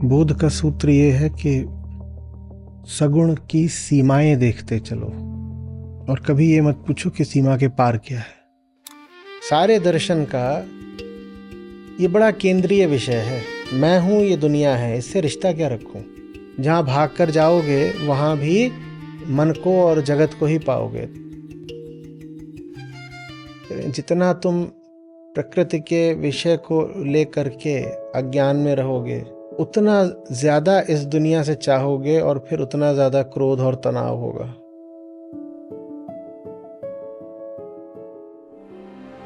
बोध का सूत्र ये है कि सगुण की सीमाएं देखते चलो और कभी ये मत पूछो कि सीमा के पार क्या है। सारे दर्शन का ये बड़ा केंद्रीय विषय है। मैं हूं, ये दुनिया है, इससे रिश्ता क्या रखूं। जहां भाग कर जाओगे वहां भी मन को और जगत को ही पाओगे। जितना तुम प्रकृति के विषय को लेकर के अज्ञान में रहोगे उतना ज्यादा इस दुनिया से चाहोगे और फिर उतना ज्यादा क्रोध और तनाव होगा।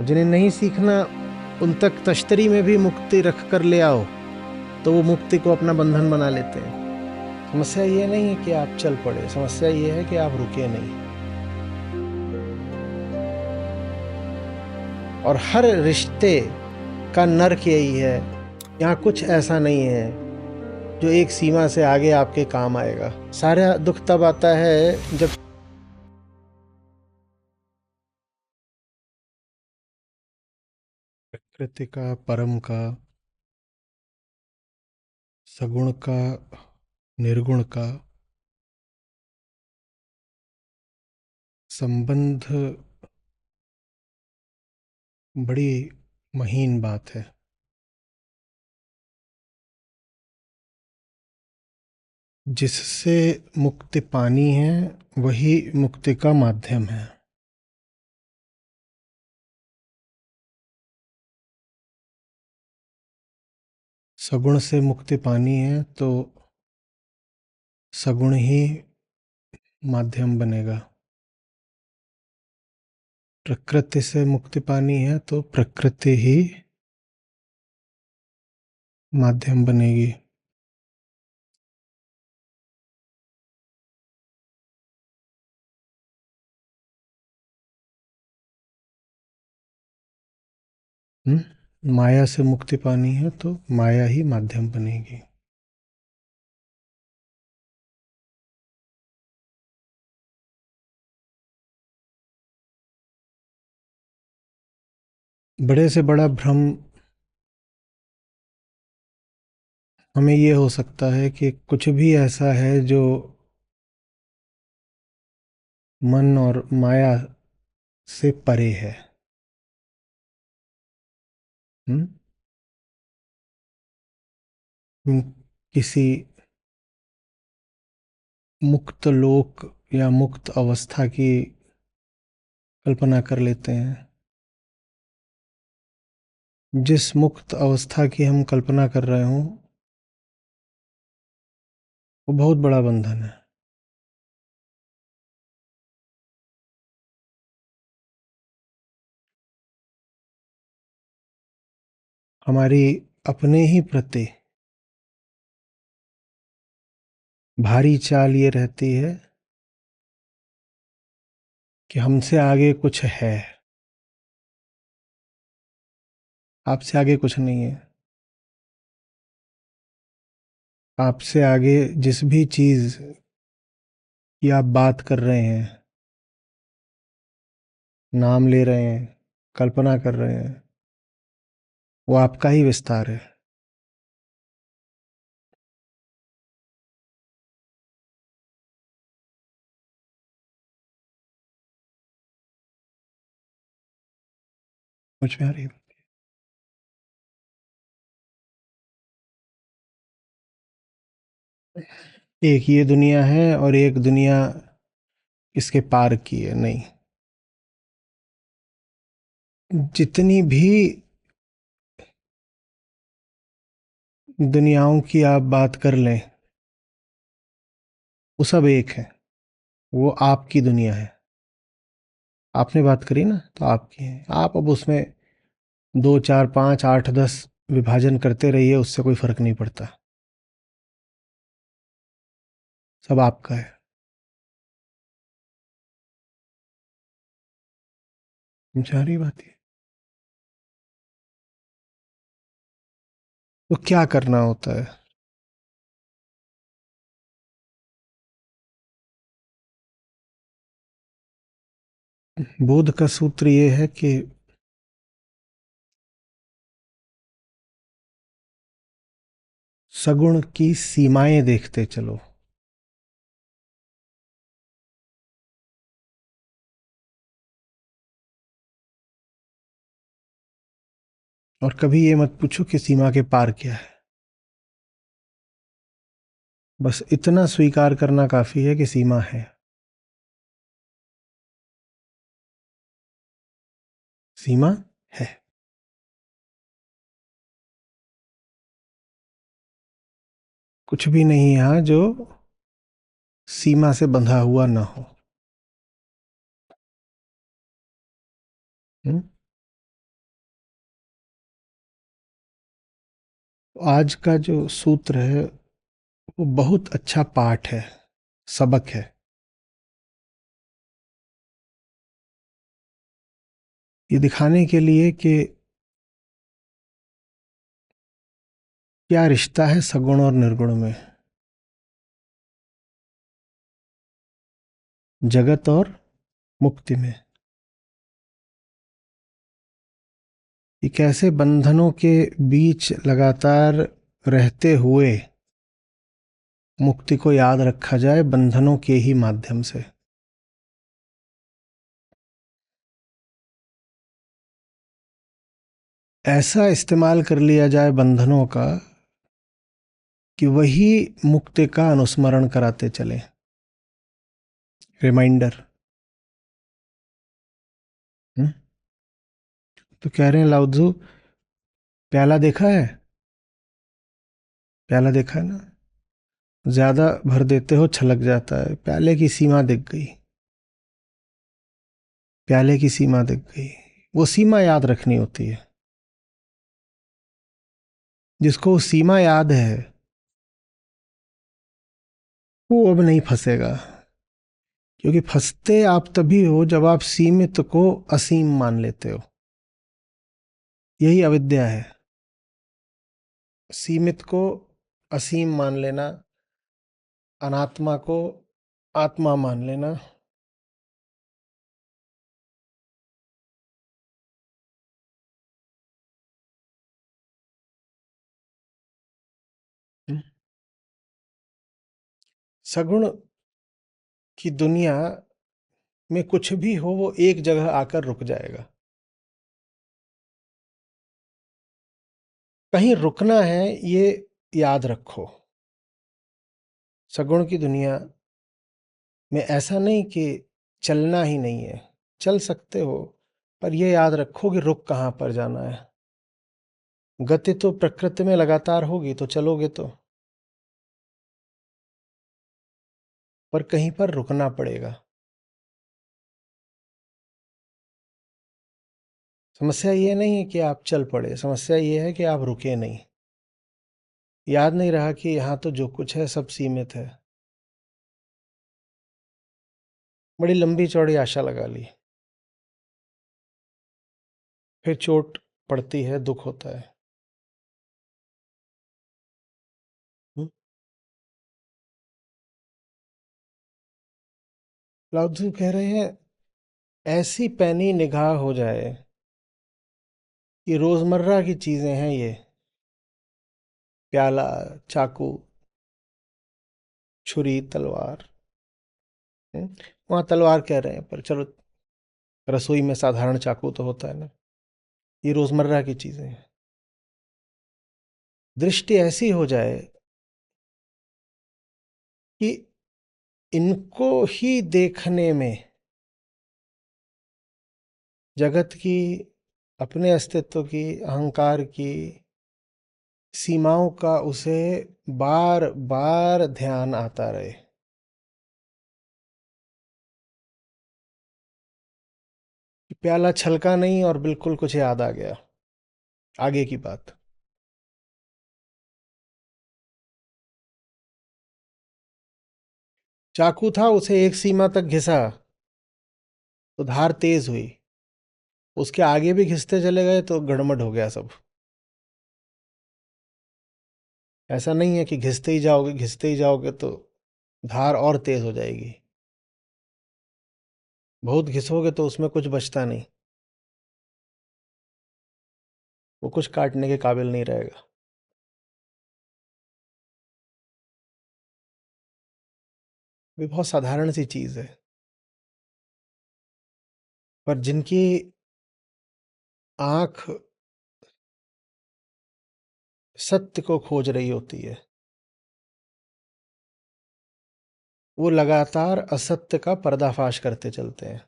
जिन्हें नहीं सीखना उन तक तश्तरी में भी मुक्ति रख कर ले आओ तो वो मुक्ति को अपना बंधन बना लेते हैं। समस्या ये नहीं है कि आप चल पड़े, समस्या ये है कि आप रुके नहीं। और हर रिश्ते का नर्क यही है, यहाँ कुछ ऐसा नहीं है जो एक सीमा से आगे आपके काम आएगा। सारा दुख तब आता है जब प्रकृति का, परम का, सगुण का, निर्गुण का संबंध बड़ी महीन बात है। जिससे मुक्ति पानी है वही मुक्ति का माध्यम है। सगुण से मुक्ति पानी है तो सगुण ही माध्यम बनेगा। प्रकृति से मुक्ति पानी है तो प्रकृति ही माध्यम बनेगी। माया से मुक्ति पानी है तो माया ही माध्यम बनेगी। बड़े से बड़ा भ्रम हमें ये हो सकता है कि कुछ भी ऐसा है जो मन और माया से परे है। हम्म हम किसी मुक्त लोक या मुक्त अवस्था की कल्पना कर लेते हैं। जिस मुक्त अवस्था की हम कल्पना कर रहे हों वो बहुत बड़ा बंधन है। हमारी अपने ही प्रति भारी चाल ये रहती है कि हमसे आगे कुछ है, आपसे आगे कुछ नहीं है। आपसे आगे जिस भी चीज की आप बात कर रहे हैं, नाम ले रहे हैं, कल्पना कर रहे हैं, वो आपका ही विस्तार है। मुझ में आ रही है। एक ये दुनिया है और एक दुनिया इसके पार की है। नहीं, जितनी भी दुनियाओं की आप बात कर लें वो सब एक है। वो आपकी दुनिया है। आपने बात करी ना तो आपकी है। आप अब उसमें 2, 4, 5, 8, 10 विभाजन करते रहिए, उससे कोई फर्क नहीं पड़ता। सब आपका है। समझा रही बात है। तो क्या करना होता है? बोध का सूत्र ये है कि सगुण की सीमाएं देखते चलो। और कभी ये मत पूछो कि सीमा के पार क्या है। बस इतना स्वीकार करना काफी है कि सीमा है। सीमा है। कुछ भी नहीं यहां जो सीमा से बंधा हुआ ना हो। हुँ? आज का जो सूत्र है वो बहुत अच्छा पाठ है, सबक है। ये दिखाने के लिए कि क्या रिश्ता है सगुण और निर्गुण में, जगत और मुक्ति में। ये कैसे बंधनों के बीच लगातार रहते हुए मुक्ति को याद रखा जाए बंधनों के ही माध्यम से। ऐसा इस्तेमाल कर लिया जाए बंधनों का कि वही मुक्ति का अनुस्मरण कराते चले। रिमाइंडर। तो कह रहे हैं लाउत्ज़ु, प्याला देखा है? प्याला देखा है ना? ज्यादा भर देते हो छलक जाता है। प्याले की सीमा दिख गई। प्याले की सीमा दिख गई। वो सीमा याद रखनी होती है। जिसको वो सीमा याद है वो अब नहीं फंसेगा। क्योंकि फंसते आप तभी हो जब आप सीमित को असीम मान लेते हो। यही अविद्या है। सीमित को असीम मान लेना, अनात्मा को आत्मा मान लेना। सगुण की दुनिया में कुछ भी हो वो एक जगह आकर रुक जाएगा। कहीं रुकना है ये याद रखो। सगुण की दुनिया में ऐसा नहीं कि चलना ही नहीं है। चल सकते हो, पर यह याद रखो कि रुक कहाँ पर जाना है। गति तो प्रकृति में लगातार होगी तो चलोगे तो, पर कहीं पर रुकना पड़ेगा। समस्या ये नहीं है कि आप चल पड़े, समस्या ये है कि आप रुके नहीं। याद नहीं रहा कि यहाँ तो जो कुछ है सब सीमित है। बड़ी लंबी चौड़ी आशा लगा ली, फिर चोट पड़ती है, दुख होता है। हम्म? लाओ त्सु कह रहे हैं ऐसी पैनी निगाह हो जाए। ये रोजमर्रा की चीजें हैं ये। प्याला, चाकू, छुरी, तलवार। वहां तलवार कह रहे हैं पर चलो, रसोई में साधारण चाकू तो होता है ना। ये रोजमर्रा की चीजें हैं। दृष्टि ऐसी हो जाए कि इनको ही देखने में जगत की, अपने अस्तित्व की, अहंकार की सीमाओं का उसे बार बार ध्यान आता रहे। प्याला छलका नहीं और बिल्कुल कुछ याद आ गया आगे की बात। चाकू था, उसे एक सीमा तक घिसा तो धार तेज हुई। उसके आगे भी घिसते चले गए तो गड़बड़ हो गया सब। ऐसा नहीं है कि घिसते ही जाओगे तो धार और तेज हो जाएगी। बहुत घिसोगे तो उसमें कुछ बचता नहीं, वो कुछ काटने के काबिल नहीं रहेगा। वे बहुत साधारण सी चीज है, पर जिनकी आंख सत्य को खोज रही होती है, वो लगातार असत्य का पर्दाफाश करते चलते हैं।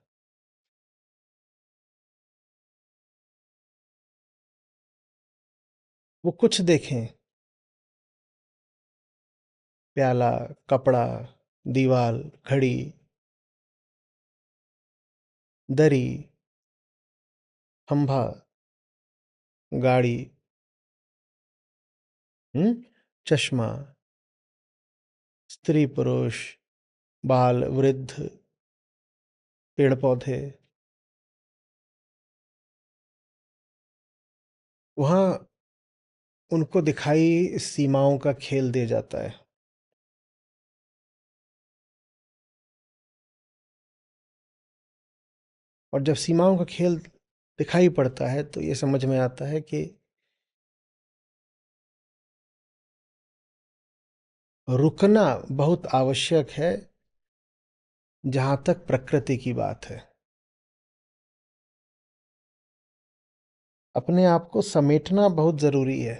वो कुछ देखें, प्याला, कपड़ा, दीवार, घड़ी, दरी, खंभा, गाड़ी, चश्मा, स्त्री पुरुष, बाल वृद्ध, पेड़ पौधे, वहां उनको दिखाई सीमाओं का खेल दे जाता है। और जब सीमाओं का खेल दिखाई पड़ता है तो ये समझ में आता है कि रुकना बहुत आवश्यक है जहां तक प्रकृति की बात है। अपने आप को समेटना बहुत जरूरी है,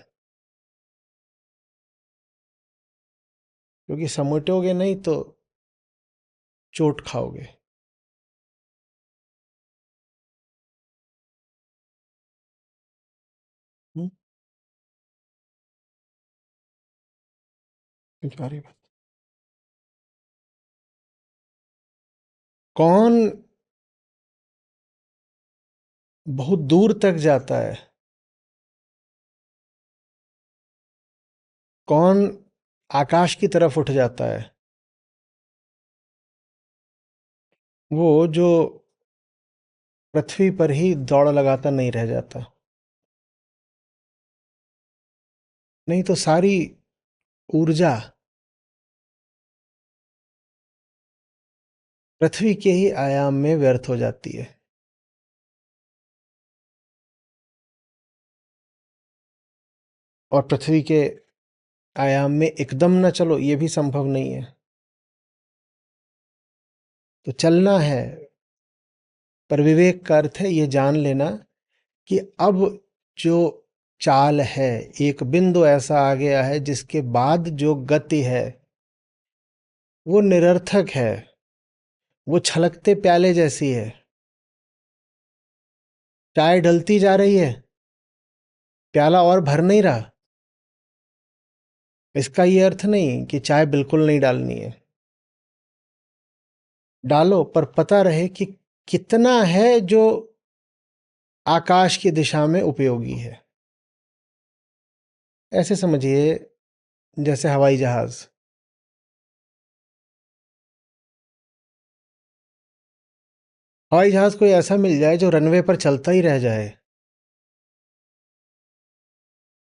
क्योंकि समेटोगे नहीं तो चोट खाओगे। हम्म, तुम्हारी बात। कौन बहुत दूर तक जाता है, कौन आकाश की तरफ उठ जाता है, वो जो पृथ्वी पर ही दौड़ लगाता नहीं रह जाता। नहीं तो सारी ऊर्जा पृथ्वी के ही आयाम में व्यर्थ हो जाती है। और पृथ्वी के आयाम में एकदम न चलो, ये भी संभव नहीं है। तो चलना है, पर विवेक का अर्थ है ये जान लेना कि अब जो चाल है, एक बिंदु ऐसा आ गया है जिसके बाद जो गति है वो निरर्थक है, वो छलकते प्याले जैसी है। चाय ढलती जा रही है, प्याला और भर नहीं रहा। इसका ये अर्थ नहीं कि चाय बिल्कुल नहीं डालनी है, डालो, पर पता रहे कि कितना है जो आकाश की दिशा में उपयोगी है। ऐसे समझिए जैसे हवाई जहाज। हवाई जहाज कोई ऐसा मिल जाए जो रनवे पर चलता ही रह जाए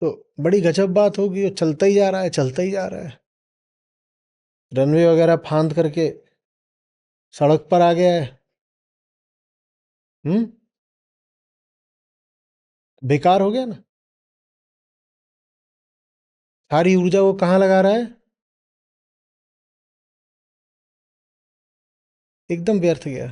तो बड़ी गजब बात होगी। वो चलता ही जा रहा है, चलता ही जा रहा है, रनवे वगैरह फांद करके सड़क पर आ गया है। हम्म, बेकार हो गया ना। सारी ऊर्जा वो कहाँ लगा रहा है? एकदम व्यर्थ गया।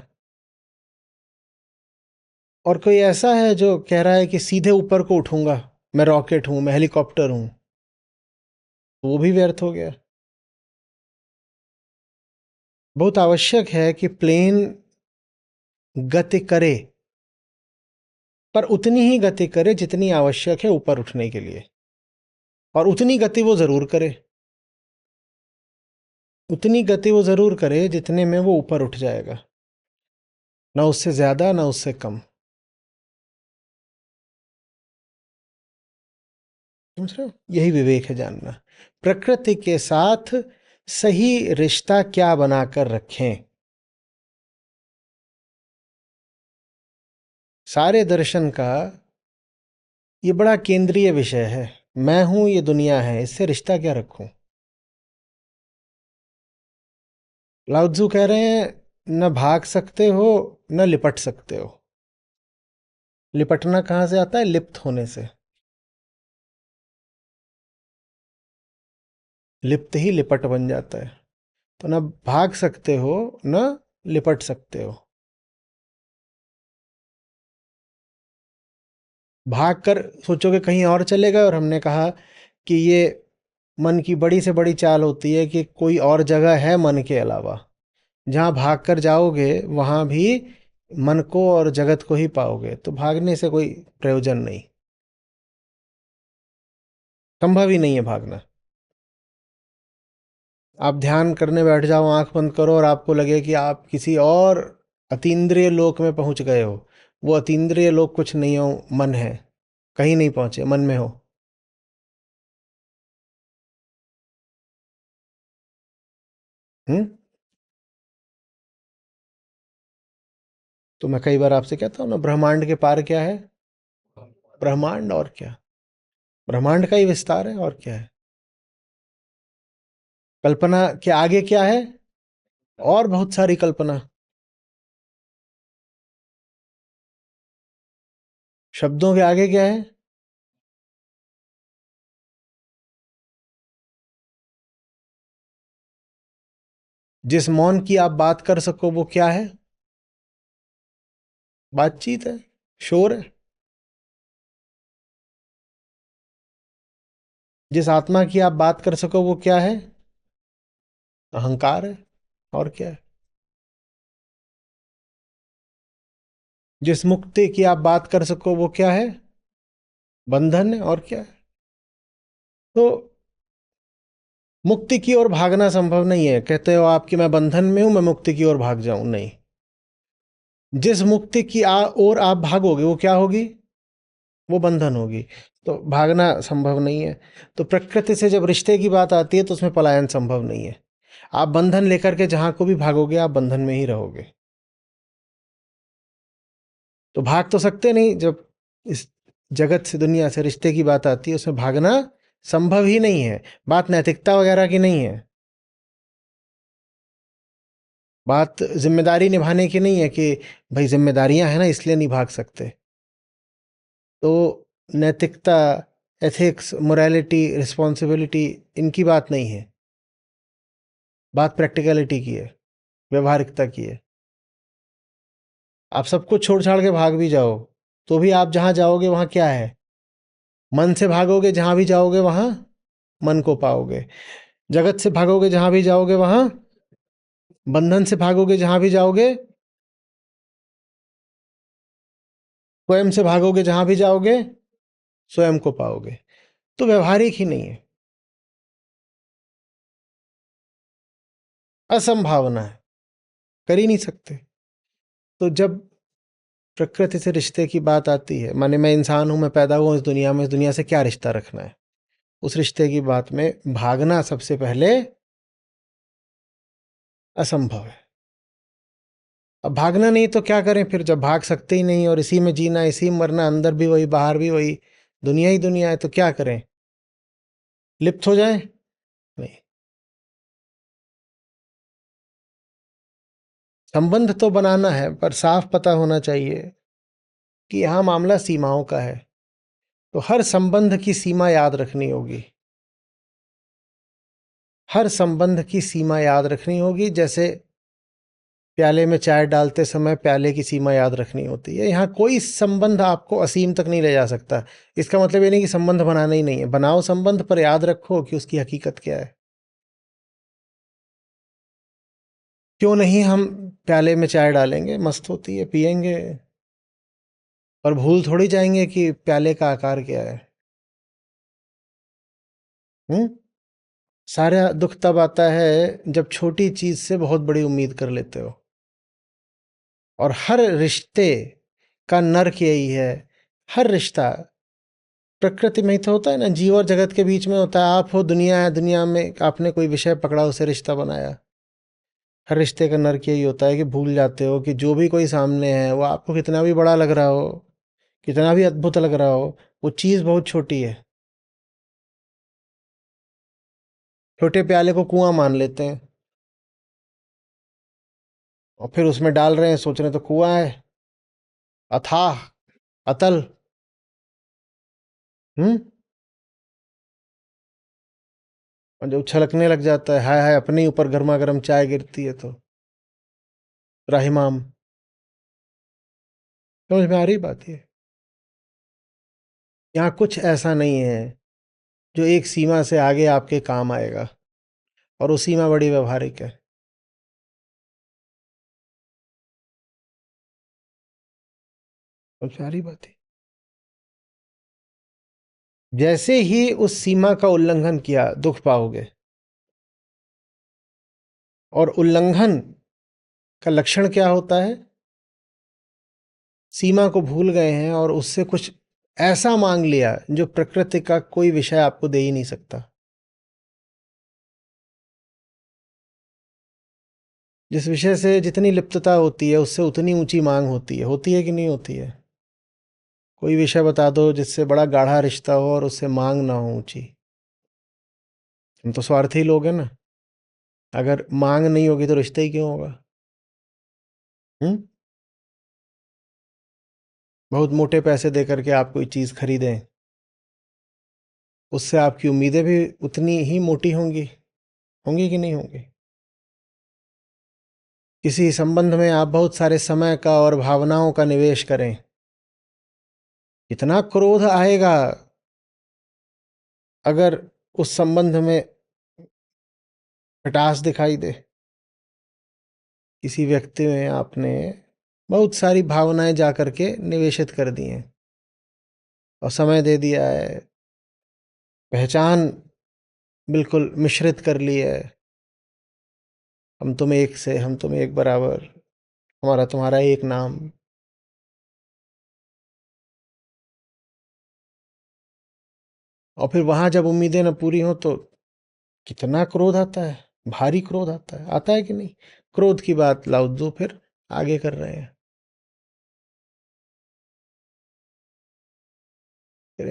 और कोई ऐसा है जो कह रहा है कि सीधे ऊपर को उठूंगा, मैं रॉकेट हूं, मैं हेलीकॉप्टर हूं, तो वो भी व्यर्थ हो गया। बहुत आवश्यक है कि प्लेन गति करे, पर उतनी ही गति करे जितनी आवश्यक है ऊपर उठने के लिए। और उतनी गति वो जरूर करे, उतनी गति वो जरूर करे जितने में वो ऊपर उठ जाएगा, ना उससे ज्यादा ना उससे कम। समझ रहे हो? यही विवेक है जानना। प्रकृति के साथ सही रिश्ता क्या बनाकर रखें। सारे दर्शन का ये बड़ा केंद्रीय विषय है। मैं हूं, ये दुनिया है, इससे रिश्ता क्या रखूं? लाउत्जू कह रहे हैं न भाग सकते हो न लिपट सकते हो। लिपटना कहां से आता है? लिप्त होने से। लिप्त ही लिपट बन जाता है। तो ना भाग सकते हो ना लिपट सकते हो। भाग कर सोचोगे कहीं और चले गए, और हमने कहा कि ये मन की बड़ी से बड़ी चाल होती है कि कोई और जगह है मन के अलावा, जहाँ भाग कर जाओगे वहाँ भी मन को और जगत को ही पाओगे, तो भागने से कोई प्रयोजन नहीं, संभव ही नहीं है भागना। आप ध्यान करने बैठ जाओ, आंख बंद करो, और आपको लगे कि आप किसी और अतीन्द्रिय लोक में पहुंच गए हो। वो अतीन्द्रिय लोक कुछ नहीं हो, मन है। कहीं नहीं पहुंचे, मन में हो। हम्म। तो मैं कई बार आपसे कहता हूँ ना, ब्रह्मांड के पार क्या है? ब्रह्मांड, और क्या? ब्रह्मांड का ही विस्तार है, और क्या है? कल्पना के आगे क्या है? और बहुत सारी कल्पना। शब्दों के आगे क्या है? जिस मौन की आप बात कर सको वो क्या है? बातचीत है, शोर है। जिस आत्मा की आप बात कर सको वो क्या है? अहंकार है, और क्या है? जिस मुक्ति की आप बात कर सको वो क्या है? बंधन है, और क्या है? तो मुक्ति की ओर भागना संभव नहीं है। कहते हो आप कि मैं बंधन में हूं, मैं मुक्ति की ओर भाग जाऊं, नहीं। जिस मुक्ति की ओर आप भागोगे वो क्या होगी? वो बंधन होगी। तो भागना संभव नहीं है। तो प्रकृति से जब रिश्ते की बात आती है तो उसमें पलायन संभव नहीं है। आप बंधन लेकर के जहां को भी भागोगे, आप बंधन में ही रहोगे। तो भाग तो सकते नहीं। जब इस जगत से, दुनिया से रिश्ते की बात आती है, उसमें भागना संभव ही नहीं है। बात नैतिकता वगैरह की नहीं है। बात जिम्मेदारी निभाने की नहीं है कि भाई जिम्मेदारियां हैं ना इसलिए नहीं भाग सकते। तो नैतिकता, एथिक्स, मोरालिटी, रिस्पॉन्सिबिलिटी, इनकी बात नहीं है। बात प्रैक्टिकलिटी की है, व्यवहारिकता की है। आप सब कुछ छोड़ छाड़ के भाग भी जाओ तो भी आप जहां जाओगे वहां क्या है? मन से भागोगे, जहां भी जाओगे वहां मन को पाओगे। जगत से भागोगे, जहां भी जाओगे वहां बंधन से भागोगे, जहां भी जाओगे स्वयं से भागोगे, जहां भी जाओगे स्वयं को पाओगे। तो व्यवहारिक ही नहीं है, असंभावना है, कर ही नहीं सकते। तो जब प्रकृति से रिश्ते की बात आती है, माने मैं इंसान हूं, मैं पैदा हुआ इस दुनिया में, इस दुनिया से क्या रिश्ता रखना है, उस रिश्ते की बात में भागना सबसे पहले असंभव है। अब भागना नहीं तो क्या करें फिर, जब भाग सकते ही नहीं और इसी में जीना, इसी में मरना, अंदर भी वही बाहर भी वही, दुनिया ही दुनिया है, तो क्या करें? लिप्त हो जाए? नहीं। संबंध तो बनाना है, पर साफ पता होना चाहिए कि यहां मामला सीमाओं का है। तो हर संबंध की सीमा याद रखनी होगी। हर संबंध की सीमा याद रखनी होगी। जैसे प्याले में चाय डालते समय प्याले की सीमा याद रखनी होती है, यहाँ कोई संबंध आपको असीम तक नहीं ले जा सकता। इसका मतलब ये नहीं कि संबंध बनाना ही नहीं है, बनाओ संबंध, पर याद रखो कि उसकी हकीकत क्या है। क्यों नहीं हम प्याले में चाय डालेंगे, मस्त होती है, पियेंगे, पर भूल थोड़ी जाएंगे कि प्याले का आकार क्या है। हम्म। सारा दुख तब आता है जब छोटी चीज से बहुत बड़ी उम्मीद कर लेते हो। और हर रिश्ते का नर्क यही है। हर रिश्ता प्रकृति में ही तो होता है ना, जीव और जगत के बीच में होता है। आप हो, दुनिया है, दुनिया में आपने कोई विषय पकड़ा, उसे रिश्ता बनाया। हर रिश्ते का नर्क यही होता है कि भूल जाते हो कि जो भी कोई सामने है वो आपको कितना भी बड़ा लग रहा हो, कितना भी अद्भुत लग रहा हो, वो चीज बहुत छोटी है। छोटे प्याले को कुआं मान लेते हैं, और फिर उसमें डाल रहे हैं, सोच रहे हैं तो कुआं है, अथाह, अतल। हम्म। और जब छलकने लग जाता है, हाय हाय, अपने ही ऊपर गर्मा गर्म चाय गिरती है तो राहिमाम। समझ में आ रही बात ये? यहाँ कुछ ऐसा नहीं है जो एक सीमा से आगे आपके काम आएगा, और वो सीमा बड़ी व्यवहारिक है। समझ में आ रही बात है? जैसे ही उस सीमा का उल्लंघन किया, दुख पाओगे। और उल्लंघन का लक्षण क्या होता है? सीमा को भूल गए हैं और उससे कुछ ऐसा मांग लिया जो प्रकृति का कोई विषय आपको दे ही नहीं सकता। जिस विषय से जितनी लिप्तता होती है, उससे उतनी ऊंची मांग होती है कि नहीं होती है? कोई विषय बता दो जिससे बड़ा गाढ़ा रिश्ता हो और उससे मांग ना हो ऊंची। हम तो स्वार्थी लोग हैं ना। अगर मांग नहीं होगी तो रिश्ता ही क्यों होगा? हम्म। बहुत मोटे पैसे दे करके आप कोई चीज खरीदें, उससे आपकी उम्मीदें भी उतनी ही मोटी होंगी। होंगी कि नहीं होंगी? किसी संबंध में आप बहुत सारे समय का और भावनाओं का निवेश करें, इतना क्रोध आएगा अगर उस संबंध में खटास दिखाई दे। किसी व्यक्ति में आपने बहुत सारी भावनाएं जा करके निवेशित कर दी हैं और समय दे दिया है, पहचान बिल्कुल मिश्रित कर ली है। हम तुम एक से, हम तुम एक बराबर, हमारा तुम्हारा एक नाम। और फिर वहां जब उम्मीदें न पूरी हो तो कितना क्रोध आता है, भारी क्रोध आता है कि नहीं? क्रोध की बात लाओ फिर आगे कर रहे हैं।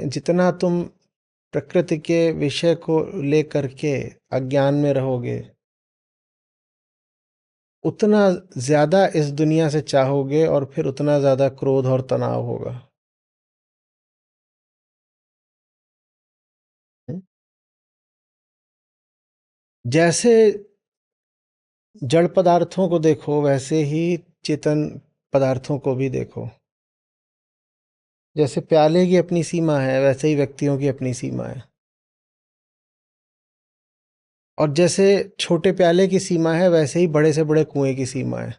जितना तुम प्रकृति के विषय को लेकर के अज्ञान में रहोगे, उतना ज्यादा इस दुनिया से चाहोगे और फिर उतना ज्यादा क्रोध और तनाव होगा। हम्म? जैसे जड़ पदार्थों को देखो, वैसे ही चेतन पदार्थों को भी देखो। जैसे प्याले की अपनी सीमा है, वैसे ही व्यक्तियों की अपनी सीमा है। और जैसे छोटे प्याले की सीमा है, वैसे ही बड़े से बड़े कुएं की सीमा है।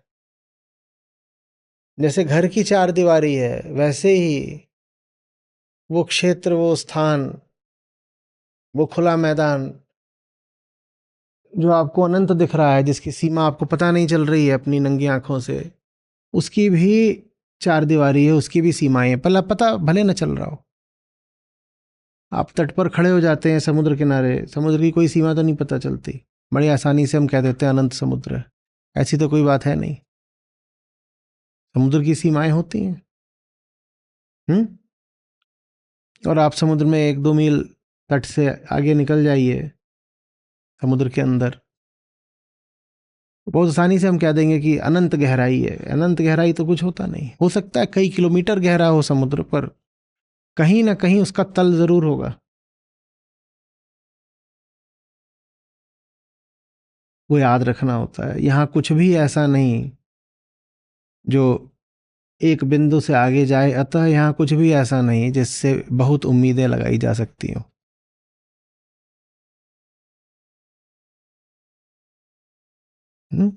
जैसे घर की चार दीवारी है, वैसे ही वो क्षेत्र, वो स्थान, वो खुला मैदान जो आपको अनंत दिख रहा है, जिसकी सीमा आपको पता नहीं चल रही है अपनी नंगी आंखों से, उसकी भी चार दीवारी है, उसकी भी सीमाएं हैं, पला पता भले न चल रहा हो। आप तट पर खड़े हो जाते हैं समुद्र किनारे, समुद्र की कोई सीमा तो नहीं पता चलती, बड़ी आसानी से हम कह देते हैं अनंत समुद्र है। ऐसी तो कोई बात है नहीं। समुद्र की सीमाएं होती हैं। हम्म। और आप समुद्र में 1-2 मील तट से आगे निकल जाइए, समुद्र के अंदर, बहुत आसानी से हम कह देंगे कि अनंत गहराई है। अनंत गहराई तो कुछ होता नहीं। हो सकता है कई किलोमीटर गहरा हो समुद्र, पर कहीं ना कहीं उसका तल जरूर होगा। वो याद रखना होता है। यहाँ कुछ भी ऐसा नहीं जो एक बिंदु से आगे जाए, अतः यहाँ कुछ भी ऐसा नहीं जिससे बहुत उम्मीदें लगाई जा सकती हो। हम्म?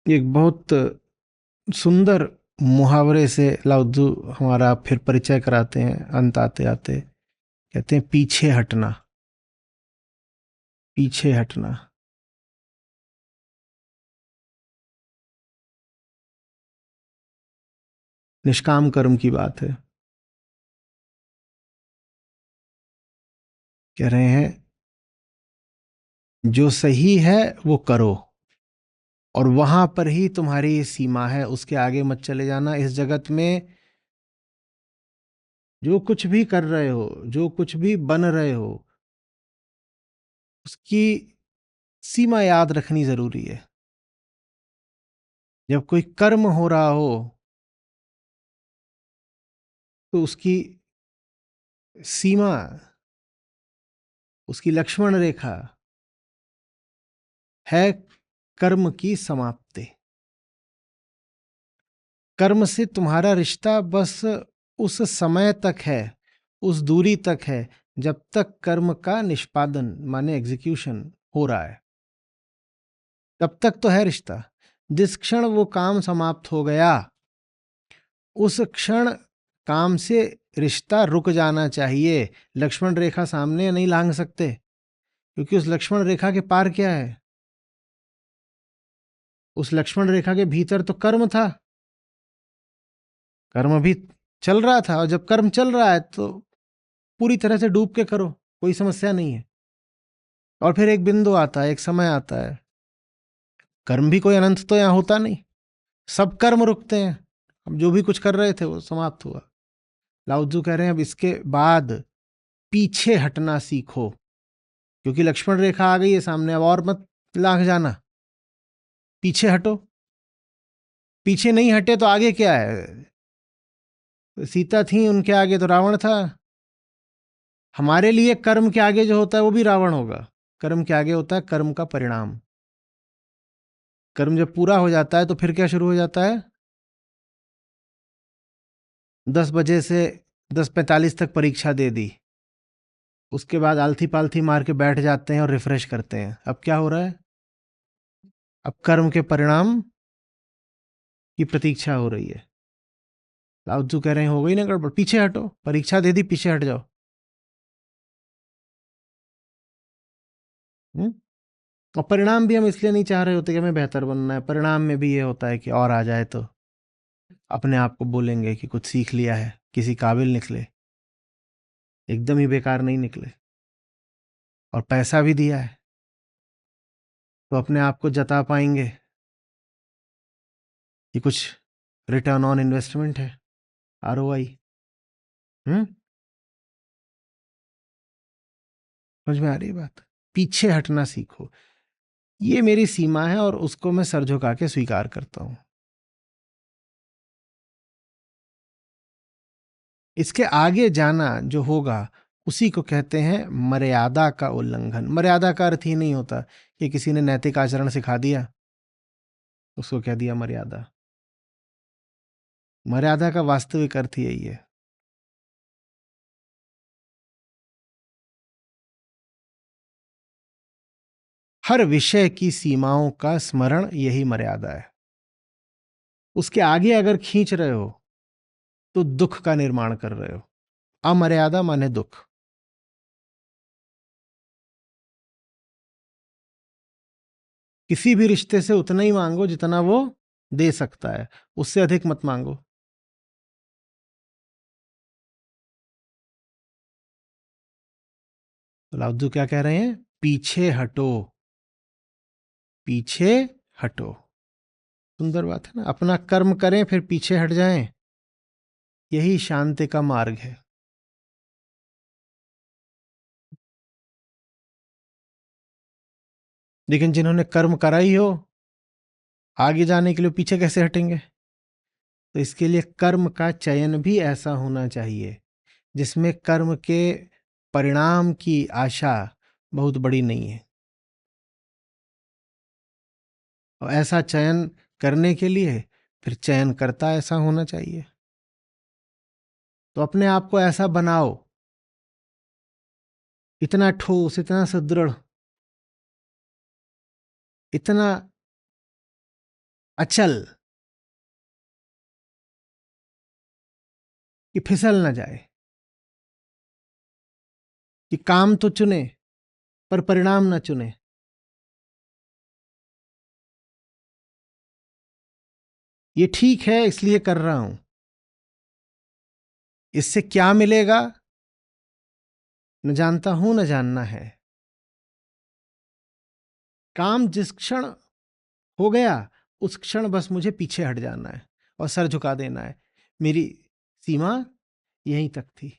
एक बहुत सुंदर मुहावरे से लाउद्दू हमारा फिर परिचय कराते हैं अंत आते आते। कहते हैं, पीछे हटना, पीछे हटना। निष्काम कर्म की बात है। कह रहे हैं, जो सही है वो करो, और वहां पर ही तुम्हारी सीमा है, उसके आगे मत चले जाना। इस जगत में जो कुछ भी कर रहे हो, जो कुछ भी बन रहे हो, उसकी सीमा याद रखनी जरूरी है। जब कोई कर्म हो रहा हो, तो उसकी सीमा, उसकी लक्ष्मण रेखा है कर्म की समाप्ति। कर्म से तुम्हारा रिश्ता बस उस समय तक है, उस दूरी तक है जब तक कर्म का निष्पादन माने एग्जीक्यूशन हो रहा है, तब तक तो है रिश्ता। जिस क्षण वो काम समाप्त हो गया, उस क्षण काम से रिश्ता रुक जाना चाहिए। लक्ष्मण रेखा सामने नहीं लांघ सकते, क्योंकि उस लक्ष्मण रेखा के पार क्या है? उस लक्ष्मण रेखा के भीतर तो कर्म था, कर्म भी चल रहा था। और जब कर्म चल रहा है तो पूरी तरह से डूब के करो, कोई समस्या नहीं है। और फिर एक बिंदु आता है, एक समय आता है, कर्म भी कोई अनंत तो यहां होता नहीं, सब कर्म रुकते हैं। अब जो भी कुछ कर रहे थे वो समाप्त हुआ। लाओत्जू कह रहे हैं अब इसके बाद पीछे हटना सीखो, क्योंकि लक्ष्मण रेखा आ गई है सामने, अब और मत लांघ जाना, पीछे हटो। पीछे नहीं हटे तो आगे क्या है? सीता थी, उनके आगे तो रावण था। हमारे लिए कर्म के आगे जो होता है वो भी रावण होगा। कर्म के आगे होता है कर्म का परिणाम। कर्म जब पूरा हो जाता है तो फिर क्या शुरू हो जाता है? 10 बजे से 10:45 तक परीक्षा दे दी, उसके बाद आलथी पालथी मार के बैठ जाते हैं और रिफ्रेश करते हैं। अब क्या हो रहा है? अब कर्म के परिणाम की प्रतीक्षा हो रही है। लाओत्जू कह रहे हैं हो गई ना गड़बड़, पीछे हटो, परीक्षा दे दी, पीछे हट जाओ। हुँ? और परिणाम भी हम इसलिए नहीं चाह रहे होते कि हमें बेहतर बनना है। परिणाम में भी ये होता है कि और आ जाए तो अपने आप को बोलेंगे कि कुछ सीख लिया है, किसी काबिल निकले। एकदम ही बेकार नहीं निकले, और पैसा भी दिया है तो अपने आप को जता पाएंगे कि कुछ रिटर्न ऑन इन्वेस्टमेंट है, आरओआई। हम्म, समझ में आ रही है बात? पीछे हटना सीखो, ये मेरी सीमा है और उसको मैं सर झुका के स्वीकार करता हूं। इसके आगे जाना जो होगा उसी को कहते हैं मर्यादा का उल्लंघन। मर्यादा का अर्थ ही नहीं होता कि किसी ने नैतिक आचरण सिखा दिया, उसको कह दिया मर्यादा। मर्यादा का वास्तविक अर्थ यही है। हर विषय की सीमाओं का स्मरण यही मर्यादा है। उसके आगे अगर खींच रहे हो तो दुख का निर्माण कर रहे हो। अमर्यादा माने दुख। किसी भी रिश्ते से उतना ही मांगो जितना वो दे सकता है, उससे अधिक मत मांगो। तो लाउद्दू क्या कह रहे हैं? पीछे हटो, पीछे हटो। सुंदर बात है ना? अपना कर्म करें फिर पीछे हट जाएं, यही शांति का मार्ग है। लेकिन जिन्होंने कर्म करा ही हो, आगे जाने के लिए पीछे कैसे हटेंगे? तो इसके लिए कर्म का चयन भी ऐसा होना चाहिए जिसमें कर्म के परिणाम की आशा बहुत बड़ी नहीं है। और ऐसा चयन करने के लिए फिर चयनकर्ता ऐसा होना चाहिए। तो अपने आप को ऐसा बनाओ, इतना ठोस, इतना सुदृढ़, इतना अचल कि फिसल ना जाए, कि काम तो चुने पर परिणाम ना चुने। ये ठीक है इसलिए कर रहा हूं, इससे क्या मिलेगा न जानता हूं न जानना है। काम जिस क्षण हो गया उस क्षण बस मुझे पीछे हट जाना है और सर झुका देना है। मेरी सीमा यहीं तक थी,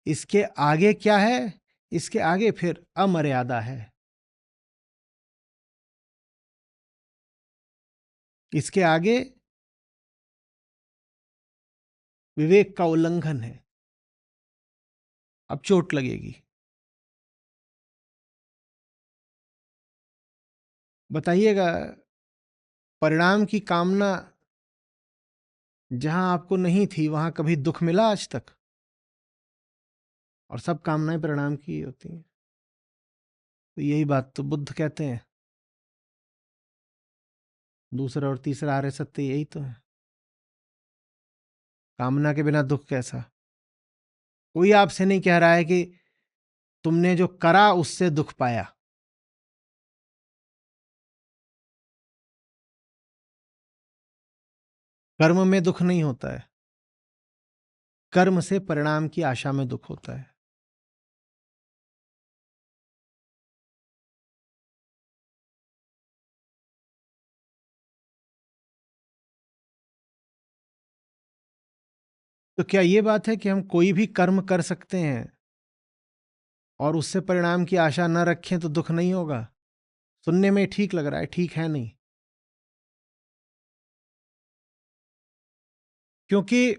इसके आगे क्या है? इसके आगे फिर अमर्यादा है, इसके आगे विवेक का उल्लंघन है। अब चोट लगेगी। बताइएगा, परिणाम की कामना जहां आपको नहीं थी वहां कभी दुख मिला आज तक? और सब कामनाएं परिणाम की होती हैं। तो यही बात तो बुद्ध कहते हैं। दूसरा और तीसरा आर्य सत्य यही तो है। कामना के बिना दुख कैसा? कोई आपसे नहीं कह रहा है कि तुमने जो करा उससे दुख पाया। कर्म में दुख नहीं होता है, कर्म से परिणाम की आशा में दुख होता है। तो क्या ये बात है कि हम कोई भी कर्म कर सकते हैं और उससे परिणाम की आशा न रखें तो दुख नहीं होगा? सुनने में ठीक लग रहा है, ठीक है नहीं। क्योंकि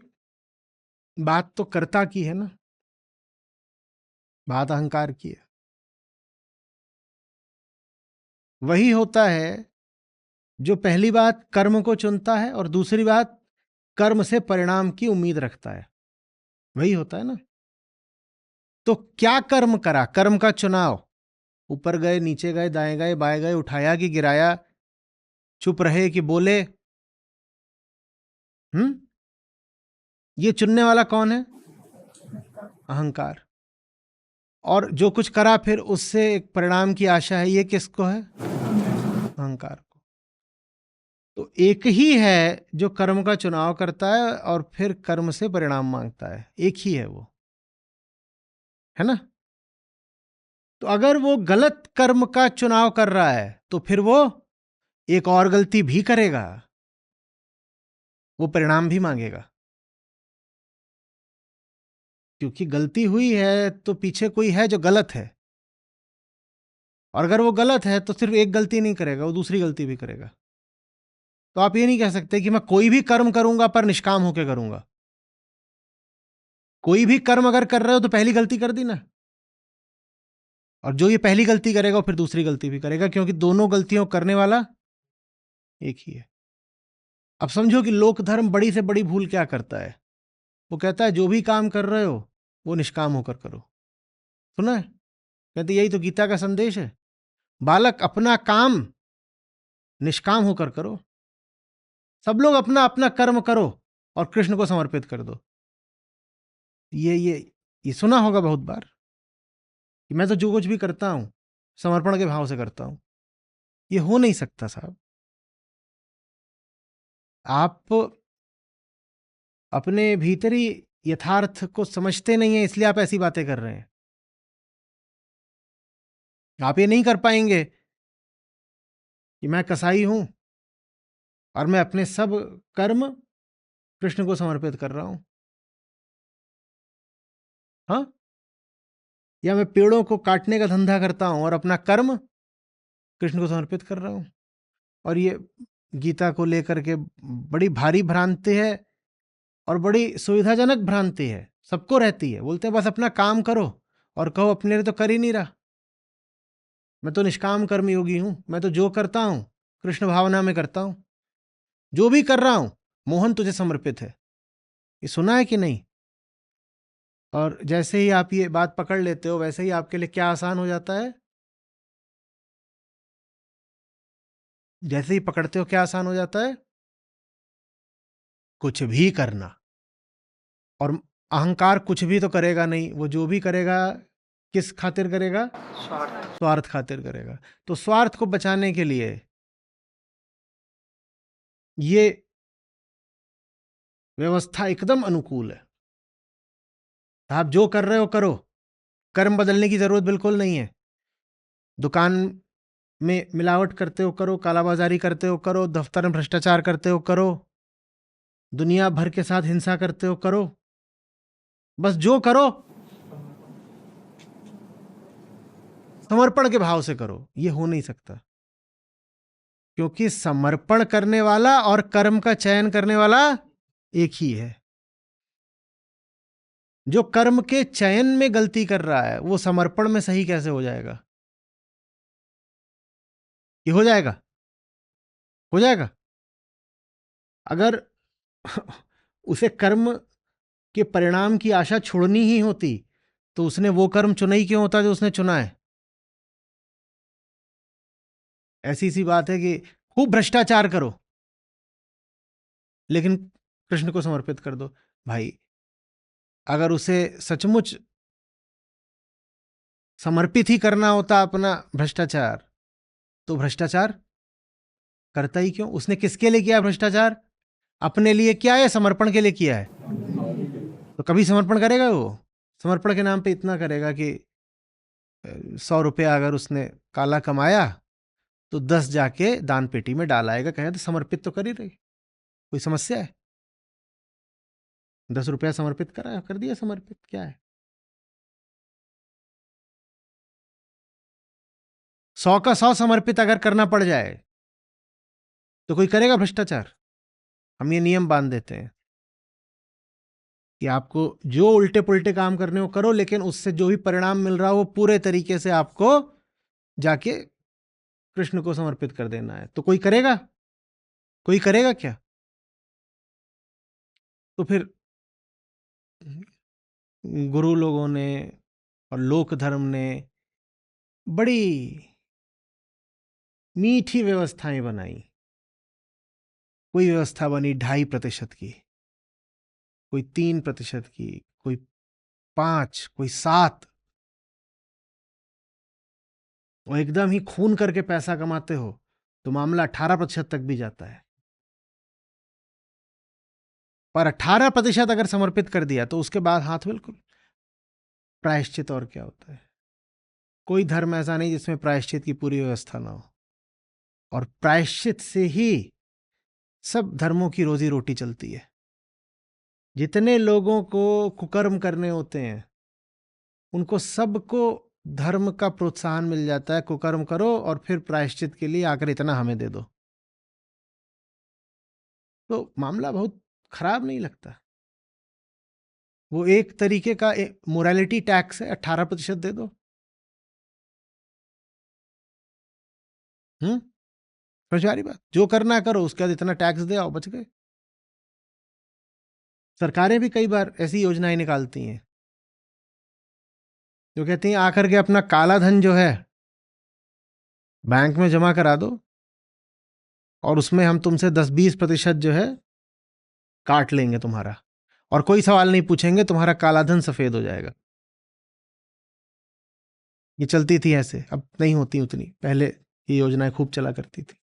बात तो कर्ता की है ना, बात अहंकार की है। वही होता है जो पहली बात कर्म को चुनता है और दूसरी बात कर्म से परिणाम की उम्मीद रखता है। वही होता है ना। तो क्या कर्म करा? कर्म का चुनाव। ऊपर गए, नीचे गए, दाएं गए, बाएं गए, उठाया कि गिराया, चुप रहे कि बोले? हम्म ये चुनने वाला कौन है? अहंकार। और जो कुछ करा फिर उससे एक परिणाम की आशा है, ये किसको है? अहंकार को। तो एक ही है जो कर्म का चुनाव करता है और फिर कर्म से परिणाम मांगता है। एक ही है वो, है ना। तो अगर वो गलत कर्म का चुनाव कर रहा है तो फिर वो एक और गलती भी करेगा, वो परिणाम भी मांगेगा। क्योंकि गलती हुई है तो पीछे कोई है जो गलत है, और अगर वो गलत है तो सिर्फ एक गलती नहीं करेगा, वो दूसरी गलती भी करेगा। तो आप ये नहीं कह सकते कि मैं कोई भी कर्म करूंगा पर निष्काम होकर करूंगा। कोई भी कर्म अगर कर रहे हो तो पहली गलती कर दी ना, और जो ये पहली गलती करेगा वो फिर दूसरी गलती भी करेगा, क्योंकि दोनों गलतियों करने वाला एक ही है। अब समझो कि लोक धर्म बड़ी से बड़ी भूल क्या करता है। वो कहता है जो भी काम कर रहे हो वो निष्काम होकर करो। सुना है? कहते यही तो गीता का संदेश है। बालक अपना काम निष्काम होकर करो। सब लोग अपना अपना कर्म करो और कृष्ण को समर्पित कर दो। ये सुना होगा बहुत बार कि मैं तो जो कुछ भी करता हूं समर्पण के भाव से करता हूं। ये हो नहीं सकता साहब। आप अपने भीतरी यथार्थ को समझते नहीं है, इसलिए आप ऐसी बातें कर रहे हैं। आप ये नहीं कर पाएंगे कि मैं कसाई हूं और मैं अपने सब कर्म कृष्ण को समर्पित कर रहा हूं। हाँ, या मैं पेड़ों को काटने का धंधा करता हूं और अपना कर्म कृष्ण को समर्पित कर रहा हूं। और ये गीता को लेकर के बड़ी भारी भ्रांति है और बड़ी सुविधाजनक भ्रांति है। सबको रहती है। बोलते हैं बस अपना काम करो और कहो अपने लिए तो कर ही नहीं रहा, मैं तो निष्काम कर्म योगी हूं, मैं तो जो करता हूं कृष्ण भावना में करता हूं, जो भी कर रहा हूं मोहन तुझे समर्पित है। ये सुना है कि नहीं? और जैसे ही आप ये बात पकड़ लेते हो वैसे ही आपके लिए क्या आसान हो जाता है? जैसे ही पकड़ते हो क्या आसान हो जाता है? कुछ भी करना। और अहंकार कुछ भी तो करेगा नहीं, वो जो भी करेगा किस खातिर करेगा? स्वार्थ खातिर करेगा। तो स्वार्थ को बचाने के लिए ये व्यवस्था एकदम अनुकूल है। आप जो कर रहे हो करो, कर्म बदलने की जरूरत बिल्कुल नहीं है। दुकान में मिलावट करते हो करो, कालाबाजारी करते हो करो, दफ्तर में भ्रष्टाचार करते हो करो, दुनिया भर के साथ हिंसा करते हो करो, बस जो करो समर्पण के भाव से करो। ये हो नहीं सकता, क्योंकि समर्पण करने वाला और कर्म का चयन करने वाला एक ही है। जो कर्म के चयन में गलती कर रहा है वो समर्पण में सही कैसे हो जाएगा? ये हो जाएगा? हो जाएगा? अगर उसे कर्म के परिणाम की आशा छोड़नी ही होती तो उसने वो कर्म चुना ही क्यों होता जो उसने चुना है? ऐसी सी बात है कि खूब भ्रष्टाचार करो लेकिन कृष्ण को समर्पित कर दो। भाई, अगर उसे सचमुच समर्पित ही करना होता अपना भ्रष्टाचार, तो भ्रष्टाचार करता ही क्यों? उसने किसके लिए किया भ्रष्टाचार? अपने लिए किया है, समर्पण के लिए किया है? तो कभी समर्पण करेगा वो? समर्पण के नाम पे इतना करेगा कि 100 रुपया अगर उसने काला कमाया तो 10 जाके दान पेटी में डाल आएगा। कहे तो समर्पित तो कर ही रही, कोई समस्या है? 10 रुपया समर्पित करा, कर दिया समर्पित, क्या है? 100 का 100 समर्पित अगर करना पड़ जाए तो कोई करेगा भ्रष्टाचार? हम ये नियम बांध देते हैं कि आपको जो उल्टे पुल्टे काम करने हो करो, लेकिन उससे जो भी परिणाम मिल रहा हो वो पूरे तरीके से आपको जाके कृष्ण को समर्पित कर देना है। तो कोई करेगा? कोई करेगा क्या? तो फिर गुरु लोगों ने और लोक धर्म ने बड़ी मीठी व्यवस्थाएं बनाई। कोई व्यवस्था बनी 2.5% की, कोई 3% की, कोई 5, कोई 7, और एकदम ही खून करके पैसा कमाते हो तो मामला 18% तक भी जाता है। पर 18% अगर समर्पित कर दिया तो उसके बाद हाथ बिल्कुल प्रायश्चित। और क्या होता है? कोई धर्म ऐसा नहीं जिसमें प्रायश्चित की पूरी व्यवस्था ना हो, और प्रायश्चित से ही सब धर्मों की रोजी रोटी चलती है। जितने लोगों को कुकर्म करने होते हैं उनको सबको धर्म का प्रोत्साहन मिल जाता है, कुकर्म करो और फिर प्रायश्चित के लिए आकर इतना हमें दे दो। तो मामला बहुत खराब नहीं लगता? वो एक तरीके का मोरालिटी टैक्स है, 18% दे दो। समझ आ रही बात? जो करना करो, उसके बाद इतना टैक्स दे आओ, बच गए। सरकारें भी कई बार ऐसी योजनाएं निकालती हैं जो कहती हैं आकर के अपना काला धन जो है बैंक में जमा करा दो और उसमें हम तुमसे 10-20% जो है काट लेंगे तुम्हारा, और कोई सवाल नहीं पूछेंगे, तुम्हारा काला धन सफेद हो जाएगा। ये चलती थी ऐसे, अब नहीं होती उतनी, पहले ये योजनाएं खूब चला करती थी।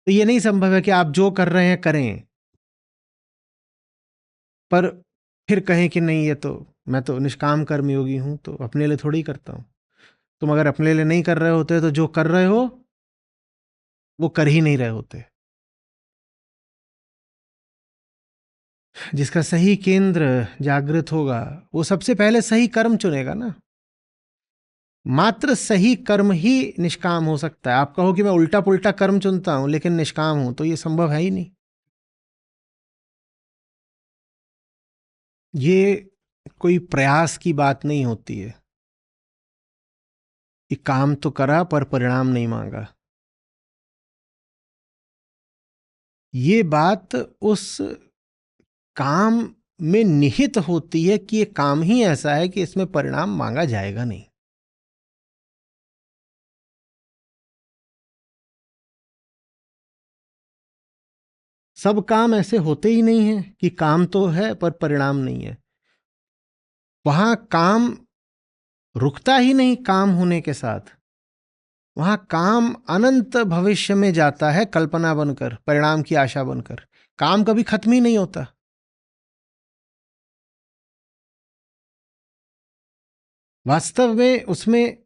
तो ये नहीं संभव है कि आप जो कर रहे हैं करें पर फिर कहें कि नहीं, ये तो मैं तो निष्काम कर्म योगी हूं तो अपने लिए थोड़ी करता हूं। तुम अगर अपने लिए नहीं कर रहे होते तो जो कर रहे हो वो कर ही नहीं रहे होते। जिसका सही केंद्र जागृत होगा वो सबसे पहले सही कर्म चुनेगा ना। मात्र सही कर्म ही निष्काम हो सकता है। आप कहो कि मैं उल्टा पुल्टा कर्म चुनता हूं लेकिन निष्काम हूं, तो ये संभव है ही नहीं। ये कोई प्रयास की बात नहीं होती है कि काम तो करा पर परिणाम नहीं मांगा। ये बात उस काम में निहित होती है कि ये काम ही ऐसा है कि इसमें परिणाम मांगा जाएगा नहीं। सब काम ऐसे होते ही नहीं है कि काम तो है पर परिणाम नहीं है। वहां काम रुकता ही नहीं काम होने के साथ, वहां काम अनंत भविष्य में जाता है, कल्पना बनकर, परिणाम की आशा बनकर। काम कभी खत्म ही नहीं होता। वास्तव में उसमें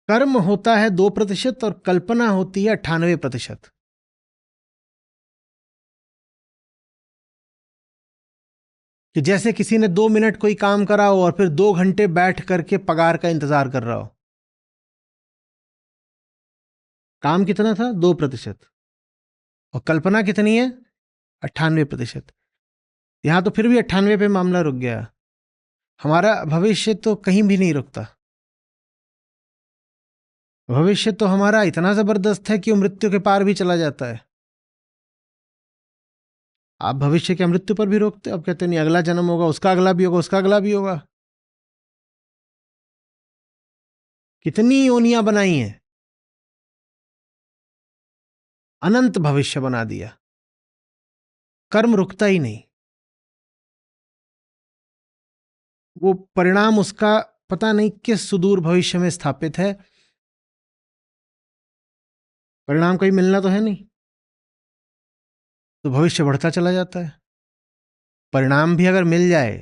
कर्म होता है 2% और कल्पना होती है 98%। कि जैसे किसी ने 2 मिनट कोई काम करा हो और फिर 2 घंटे बैठ करके पगार का इंतजार कर रहा हो। काम कितना था? 2%। और कल्पना कितनी है? 98%। यहां तो फिर भी 98 पे मामला रुक गया। हमारा भविष्य तो कहीं भी नहीं रुकता। भविष्य तो हमारा इतना जबरदस्त है कि वो मृत्यु के पार भी चला जाता है। आप भविष्य के मृत्यु पर भी रोकते, अब कहते नहीं अगला जन्म होगा, उसका अगला भी होगा, उसका अगला भी होगा। कितनी योनियां बनाई हैं, अनंत भविष्य बना दिया। कर्म रुकता ही नहीं। वो परिणाम उसका पता नहीं किस सुदूर भविष्य में स्थापित है। परिणाम कहीं मिलना तो है नहीं, तो भविष्य बढ़ता चला जाता है। परिणाम भी अगर मिल जाए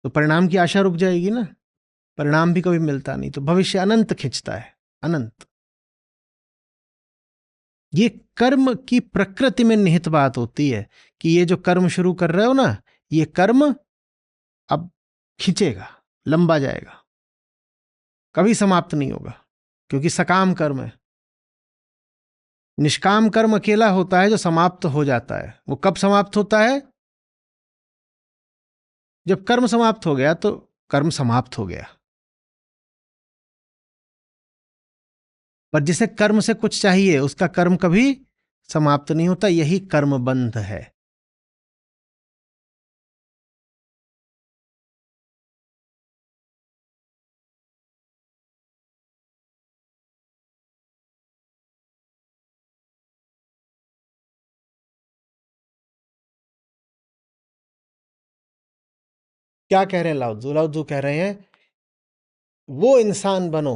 तो परिणाम की आशा रुक जाएगी ना। परिणाम भी कभी मिलता नहीं, तो भविष्य अनंत खिंचता है, अनंत। ये कर्म की प्रकृति में निहित बात होती है कि ये जो कर्म शुरू कर रहे हो ना, ये कर्म अब खींचेगा, लंबा जाएगा, कभी समाप्त नहीं होगा, क्योंकि सकाम कर्म है। निष्काम कर्म अकेला होता है जो समाप्त हो जाता है। वो कब समाप्त होता है? जब कर्म समाप्त हो गया तो कर्म समाप्त हो गया। पर जिसे कर्म से कुछ चाहिए उसका कर्म कभी समाप्त नहीं होता। यही कर्म बंध है। क्या कह रहे हैं लाउत्जू? लाउत्जू कह रहे हैं वो इंसान बनो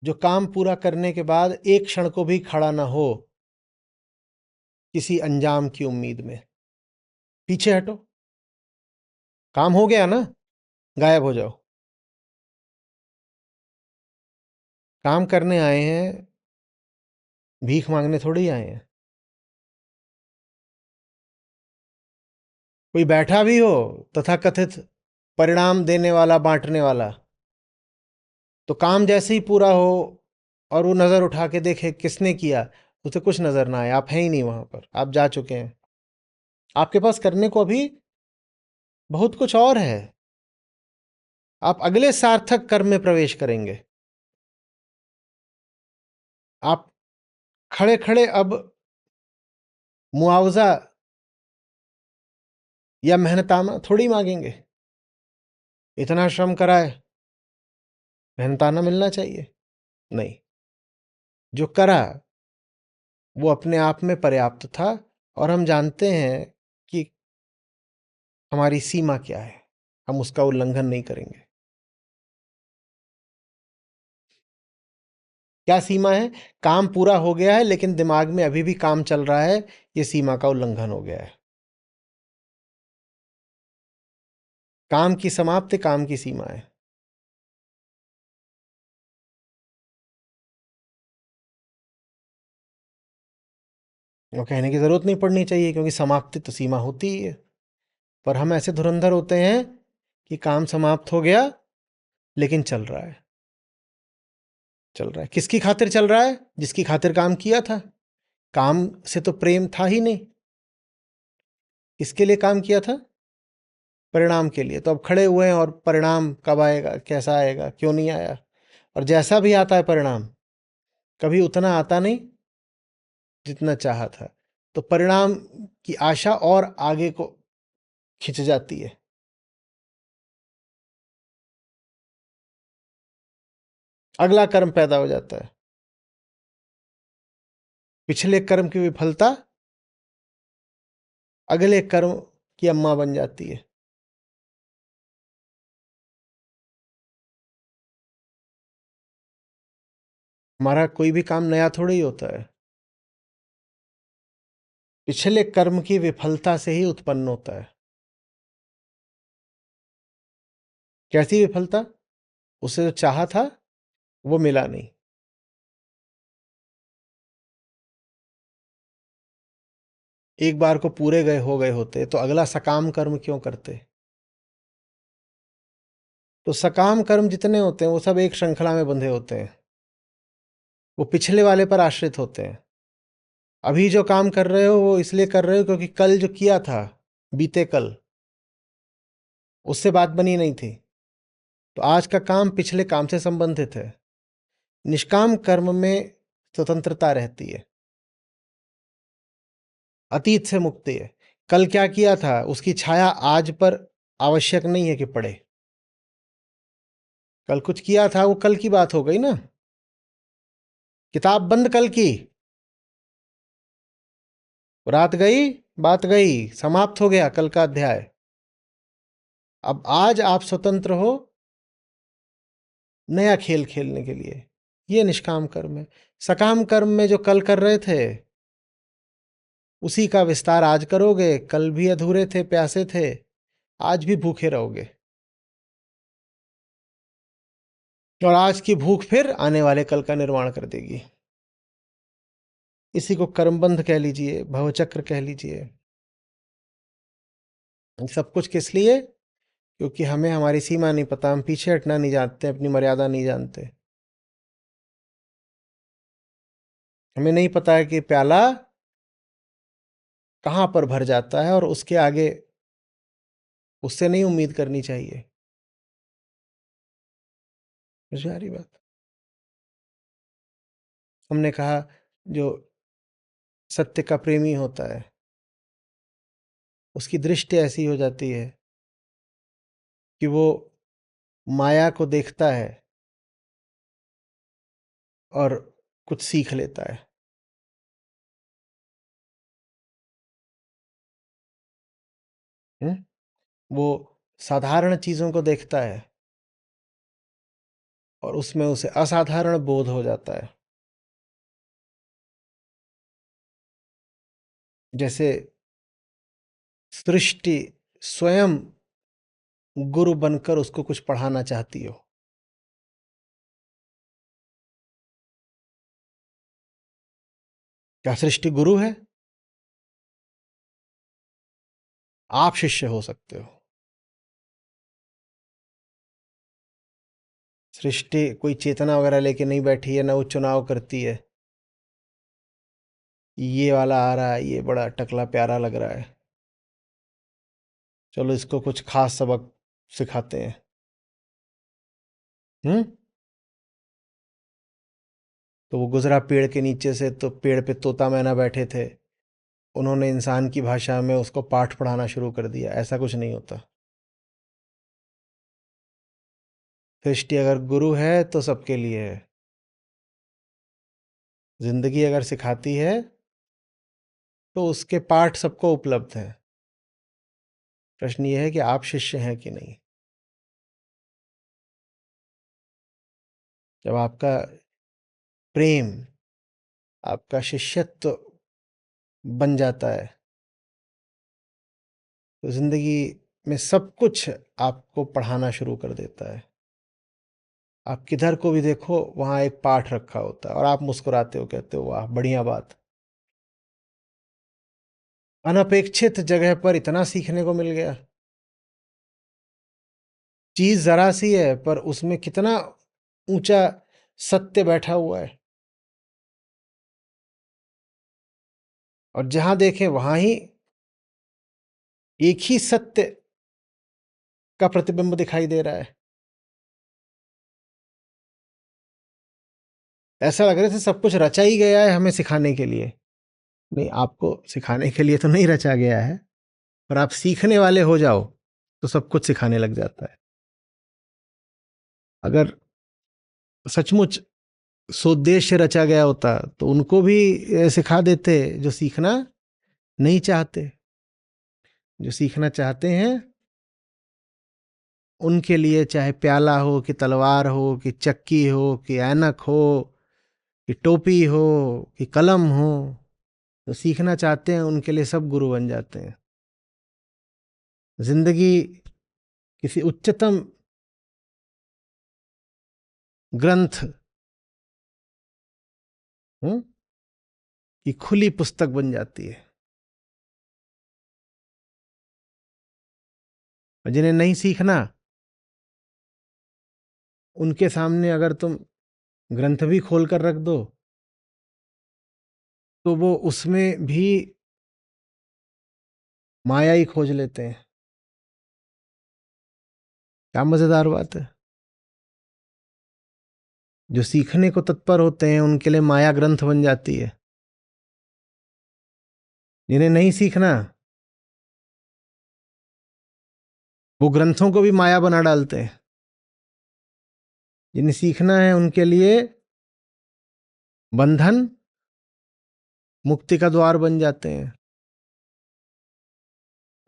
जो काम पूरा करने के बाद एक क्षण को भी खड़ा ना हो किसी अंजाम की उम्मीद में। पीछे हटो, काम हो गया ना, गायब हो जाओ। काम करने आए हैं, भीख मांगने थोड़ी आए हैं। कोई बैठा भी हो तथाकथित परिणाम देने वाला, बांटने वाला, तो काम जैसे ही पूरा हो और वो नजर उठा के देखे किसने किया, उसे कुछ नजर ना आए, आप हैं ही नहीं वहां पर, आप जा चुके हैं। आपके पास करने को अभी बहुत कुछ और है। आप अगले सार्थक कर्म में प्रवेश करेंगे। आप खड़े खड़े अब मुआवजा या मेहनताना थोड़ी मांगेंगे। इतना श्रम कराए, मेहनताना मिलना चाहिए। नहीं, जो करा वो अपने आप में पर्याप्त था। और हम जानते हैं कि हमारी सीमा क्या है, हम उसका उल्लंघन नहीं करेंगे। क्या सीमा है? काम पूरा हो गया है लेकिन दिमाग में अभी भी काम चल रहा है, ये सीमा का उल्लंघन हो गया है। काम की समाप्ति काम की सीमा है। वो कहने की जरूरत नहीं पड़नी चाहिए, क्योंकि समाप्ति तो सीमा होती ही है। पर हम ऐसे धुरंधर होते हैं कि काम समाप्त हो गया लेकिन चल रहा है। चल रहा है किसकी खातिर चल रहा है? जिसकी खातिर काम किया था। काम से तो प्रेम था ही नहीं। किसके लिए काम किया था? परिणाम के लिए। तो अब खड़े हुए हैं और परिणाम कब आएगा, कैसा आएगा, क्यों नहीं आया। और जैसा भी आता है परिणाम, कभी उतना आता नहीं जितना चाहा था। तो परिणाम की आशा और आगे को खिंच जाती है। अगला कर्म पैदा हो जाता है। पिछले कर्म की विफलता अगले कर्म की अम्मा बन जाती है। हमारा कोई भी काम नया थोड़ा ही होता है। पिछले कर्म की विफलता से ही उत्पन्न होता है। कैसी विफलता? उसे जो चाहा था वो मिला नहीं। एक बार को पूरे गए हो गए होते तो अगला सकाम कर्म क्यों करते? तो सकाम कर्म जितने होते हैं वो सब एक श्रृंखला में बंधे होते हैं। वो पिछले वाले पर आश्रित होते हैं। अभी जो काम कर रहे हो वो इसलिए कर रहे हो क्योंकि कल जो किया था, बीते कल, उससे बात बनी नहीं थी। तो आज का काम पिछले काम से संबंधित है। निष्काम कर्म में स्वतंत्रता रहती है, अतीत से मुक्ति है। कल क्या किया था उसकी छाया आज पर आवश्यक नहीं है कि पड़े। कल कुछ किया था वो कल की बात हो गई ना। किताब बंद कल की, रात गई, बात गई, समाप्त हो गया कल का अध्याय। अब आज आप स्वतंत्र हो नया खेल खेलने के लिए। ये निष्काम कर्म है। सकाम कर्म में जो कल कर रहे थे उसी का विस्तार आज करोगे। कल भी अधूरे थे, प्यासे थे, आज भी भूखे रहोगे। और आज की भूख फिर आने वाले कल का निर्माण कर देगी। इसी को कर्मबंध कह लीजिए, भवचक्र कह लीजिए। सब कुछ किस लिए? क्योंकि हमें हमारी सीमा नहीं पता, हम पीछे हटना नहीं जानते, अपनी मर्यादा नहीं जानते। हमें नहीं पता है कि प्याला कहाँ पर भर जाता है और उसके आगे उससे नहीं उम्मीद करनी चाहिए। समझ में आ रही बात? हमने कहा जो सत्य का प्रेमी होता है उसकी दृष्टि ऐसी हो जाती है कि वो माया को देखता है और कुछ सीख लेता है। हुँ? वो साधारण चीज़ों को देखता है और उसमें उसे असाधारण बोध हो जाता है। जैसे सृष्टि स्वयं गुरु बनकर उसको कुछ पढ़ाना चाहती हो। क्या सृष्टि गुरु है? आप शिष्य हो सकते हो। सृष्टि कोई चेतना वगैरह लेके नहीं बैठी है, ना वो चुनाव करती है। ये वाला आ रहा है, ये बड़ा टकला प्यारा लग रहा है, चलो इसको कुछ खास सबक सिखाते हैं। हम्म। तो वो गुजरा पेड़ के नीचे से, तो पेड़ पे तोता मैना बैठे थे, उन्होंने इंसान की भाषा में उसको पाठ पढ़ाना शुरू कर दिया। ऐसा कुछ नहीं होता। सृष्टि अगर गुरु है तो सबके लिए है। जिंदगी अगर सिखाती है तो उसके पाठ सबको उपलब्ध हैं। प्रश्न ये है कि आप शिष्य हैं कि नहीं। जब आपका प्रेम, आपका शिष्यत्व बन जाता है तो जिंदगी में सब कुछ आपको पढ़ाना शुरू कर देता है। आप किधर को भी देखो वहां एक पाठ रखा होता है और आप मुस्कुराते हो, कहते हो वाह बढ़िया बात। अनपेक्षित जगह पर इतना सीखने को मिल गया। चीज जरा सी है पर उसमें कितना ऊंचा सत्य बैठा हुआ है। और जहां देखें वहां ही एक ही सत्य का प्रतिबिंब दिखाई दे रहा है। ऐसा लग रहा है सब कुछ रचा ही गया है हमें सिखाने के लिए। नहीं, आपको सिखाने के लिए तो नहीं रचा गया है, पर आप सीखने वाले हो जाओ तो सब कुछ सिखाने लग जाता है। अगर सचमुच सोद्देश्य रचा गया होता तो उनको भी सिखा देते जो सीखना नहीं चाहते। जो सीखना चाहते हैं उनके लिए चाहे प्याला हो कि तलवार हो कि चक्की हो कि ऐनक हो कि टोपी हो कि कलम हो, तो सीखना चाहते हैं उनके लिए सब गुरु बन जाते हैं। जिंदगी किसी उच्चतम ग्रंथ हम्म, की खुली पुस्तक बन जाती है। और जिन्हें नहीं सीखना उनके सामने अगर तुम ग्रंथ भी खोल कर रख दो तो वो उसमें भी माया ही खोज लेते हैं। क्या मजेदार बात है। जो सीखने को तत्पर होते हैं उनके लिए माया ग्रंथ बन जाती है। जिन्हें नहीं सीखना, वो ग्रंथों को भी माया बना डालते हैं। जिन्हें सीखना है उनके लिए बंधन मुक्ति का द्वार बन जाते हैं।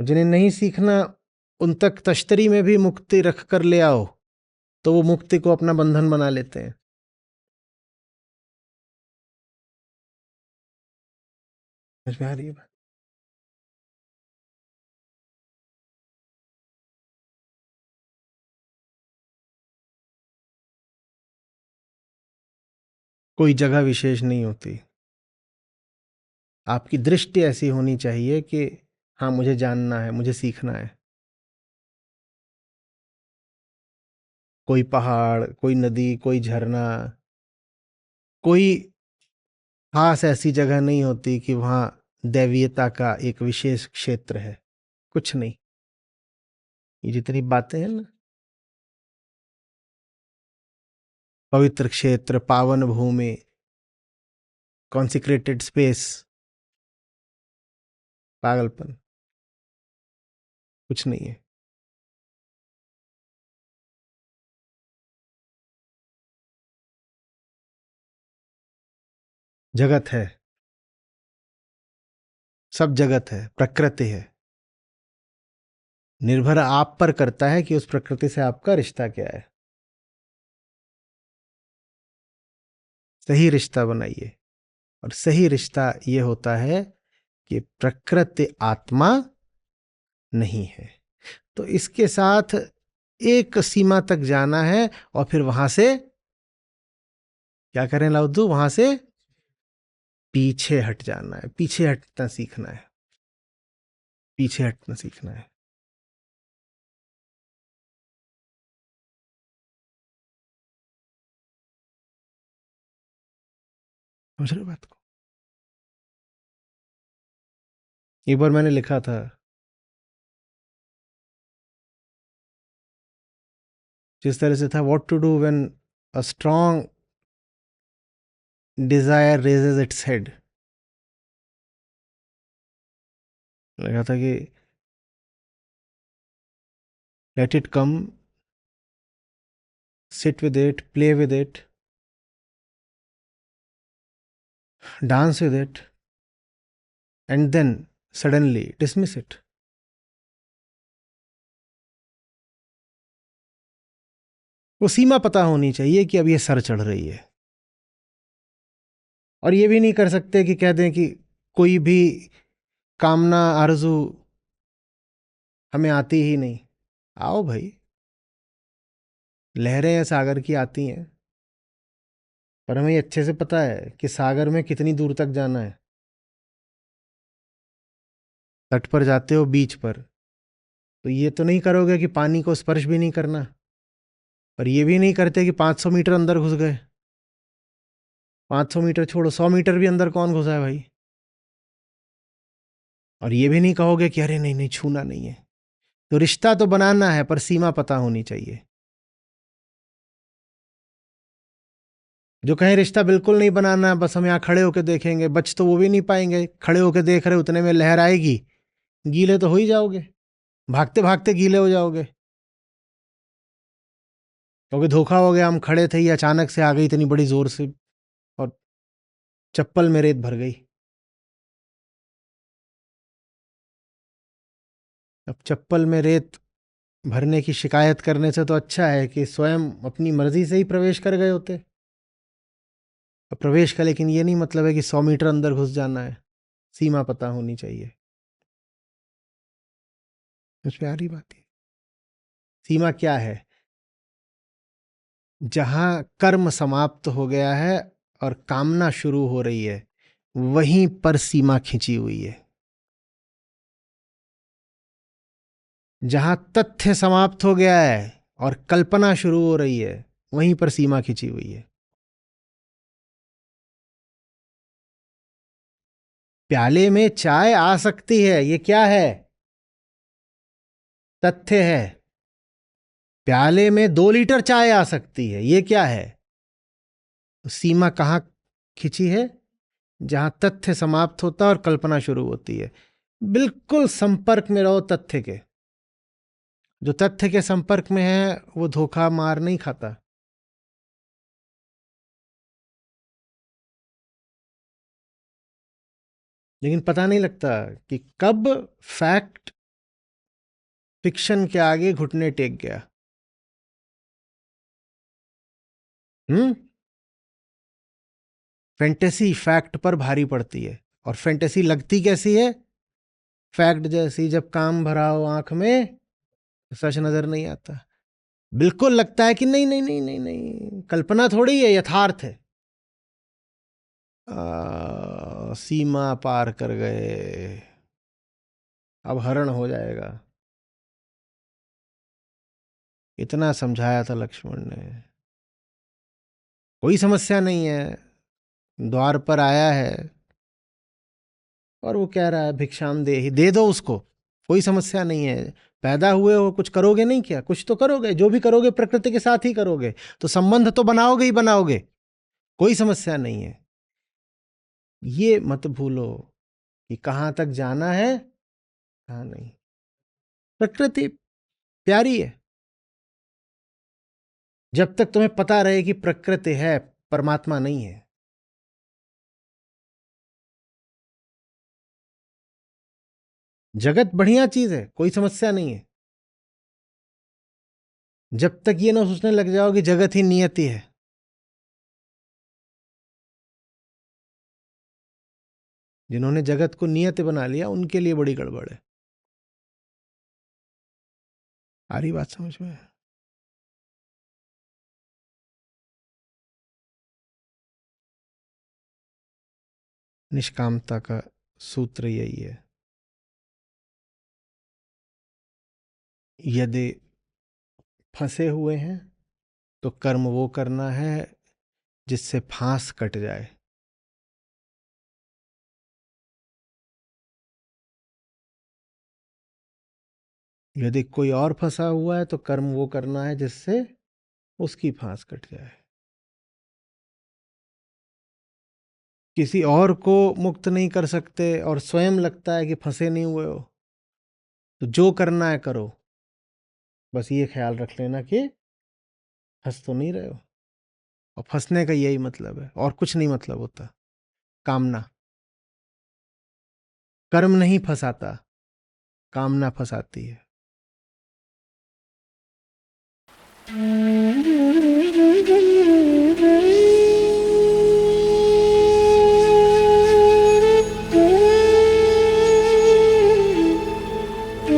जिन्हें नहीं सीखना, उन तक तश्तरी में भी मुक्ति रख कर ले आओ तो वो मुक्ति को अपना बंधन बना लेते हैं। समझ में आ रही है बात? कोई जगह विशेष नहीं होती। आपकी दृष्टि ऐसी होनी चाहिए कि हाँ, मुझे जानना है, मुझे सीखना है। कोई पहाड़, कोई नदी, कोई झरना, कोई खास ऐसी जगह नहीं होती कि वहां दैवीयता का एक विशेष क्षेत्र है। कुछ नहीं। ये जितनी बातें हैं ना, पवित्र क्षेत्र, पावन भूमि, कॉन्सिक्रेटेड स्पेस, पागलपन, कुछ नहीं है। जगत है, सब जगत है, प्रकृति है। निर्भर आप पर करता है कि उस प्रकृति से आपका रिश्ता क्या है। सही रिश्ता बनाइए। और सही रिश्ता ये होता है कि प्रकृति आत्मा नहीं है। तो इसके साथ एक सीमा तक जाना है और फिर वहां से क्या करें लाउदू, वहां से पीछे हट जाना है। पीछे हटना सीखना है। पीछे हटना सीखना है। समझ रहे हो बात को? एक बार मैंने लिखा था, जिस तरह से था, what to do when a strong desire raises its head. लिखा था कि let it come, sit with it, play with it, dance with it, and then suddenly dismiss it. वो सीमा पता होनी चाहिए कि अब ये सर चढ़ रही है। और ये भी नहीं कर सकते कि कह दें कि कोई भी कामना आरजू हमें आती ही नहीं। आओ भाई, लहरें हैं सागर की, आती हैं। पर हमें ये अच्छे से पता है कि सागर में कितनी दूर तक जाना है। तट पर जाते हो, बीच पर, तो ये तो नहीं करोगे कि पानी को स्पर्श भी नहीं करना। पर ये भी नहीं करते कि 500 मीटर अंदर घुस गए। 500 मीटर छोड़ो, 100 मीटर भी अंदर कौन घुसा है भाई। और ये भी नहीं कहोगे कि अरे नहीं नहीं, छूना नहीं है। तो रिश्ता तो बनाना है, पर सीमा पता होनी चाहिए। जो कहें रिश्ता बिल्कुल नहीं बनाना, बस हम यहाँ खड़े होकर देखेंगे, बच तो वो भी नहीं पाएंगे। खड़े होकर देख रहे उतने में लहर आएगी, गीले तो हो ही जाओगे। भागते भागते गीले हो जाओगे, क्योंकि धोखा हो गया। हम खड़े थे, ये अचानक से आ गई इतनी बड़ी जोर से और चप्पल में रेत भर गई। अब चप्पल में रेत भरने की शिकायत करने से तो अच्छा है कि स्वयं अपनी मर्जी से ही प्रवेश कर गए होते। प्रवेश का लेकिन ये नहीं मतलब है कि 100 मीटर अंदर घुस जाना है। सीमा पता होनी चाहिए। मुझ पे आ रही बात है। सीमा क्या है? जहां कर्म समाप्त हो गया है और कामना शुरू हो रही है, वहीं पर सीमा खिंची हुई है। जहां तथ्य समाप्त हो गया है और कल्पना शुरू हो रही है, वहीं पर सीमा खिंची हुई है। प्याले में चाय आ सकती है, ये क्या है? तथ्य है। प्याले में 2 लीटर चाय आ सकती है, ये क्या है? तो सीमा कहाँ खिंची है? जहां तथ्य समाप्त होता है और कल्पना शुरू होती है। बिल्कुल संपर्क में रहो तथ्य के। जो तथ्य के संपर्क में है वो धोखा मार नहीं खाता। लेकिन पता नहीं लगता कि कब फैक्ट फिक्शन के आगे घुटने टेक गया। हम्म। फैंटेसी फैक्ट पर भारी पड़ती है, और फैंटेसी लगती कैसी है? फैक्ट जैसी। जब काम भरा हो आंख में, सच नजर नहीं आता। बिल्कुल लगता है कि नहीं नहीं नहीं नहीं नहीं, कल्पना थोड़ी है, यथार्थ है। सीमा पार कर गए, अब हरण हो जाएगा। इतना समझाया था लक्ष्मण ने। कोई समस्या नहीं है। द्वार पर आया है और वो कह रहा है भिक्षाम दे ही, दे दो उसको। कोई समस्या नहीं है। पैदा हुए हो, कुछ करोगे नहीं क्या? कुछ तो करोगे, जो भी करोगे प्रकृति के साथ ही करोगे, तो संबंध तो बनाओगे ही बनाओगे। कोई समस्या नहीं है। ये मत भूलो कि कहां तक जाना है, कहां नहीं। प्रकृति प्यारी है, जब तक तुम्हें पता रहे कि प्रकृति है, परमात्मा नहीं है। जगत बढ़िया चीज है, कोई समस्या नहीं है, जब तक ये ना सोचने लग जाओ कि जगत ही नियति है। जिन्होंने जगत को नियति बना लिया, उनके लिए बड़ी गड़बड़ है। आ रही बात समझ में? निष्कामता का सूत्र यही है। यदि फंसे हुए हैं तो कर्म वो करना है जिससे फांस कट जाए। यदि कोई और फंसा हुआ है तो कर्म वो करना है जिससे उसकी फांस कट जाए। किसी और को मुक्त नहीं कर सकते और स्वयं लगता है कि फंसे नहीं हुए हो, तो जो करना है करो। बस ये ख्याल रख लेना कि फंस तो नहीं रहे हो। और फंसने का यही मतलब है, और कुछ नहीं मतलब होता। कामना। कर्म नहीं फंसाता, कामना फंसाती है।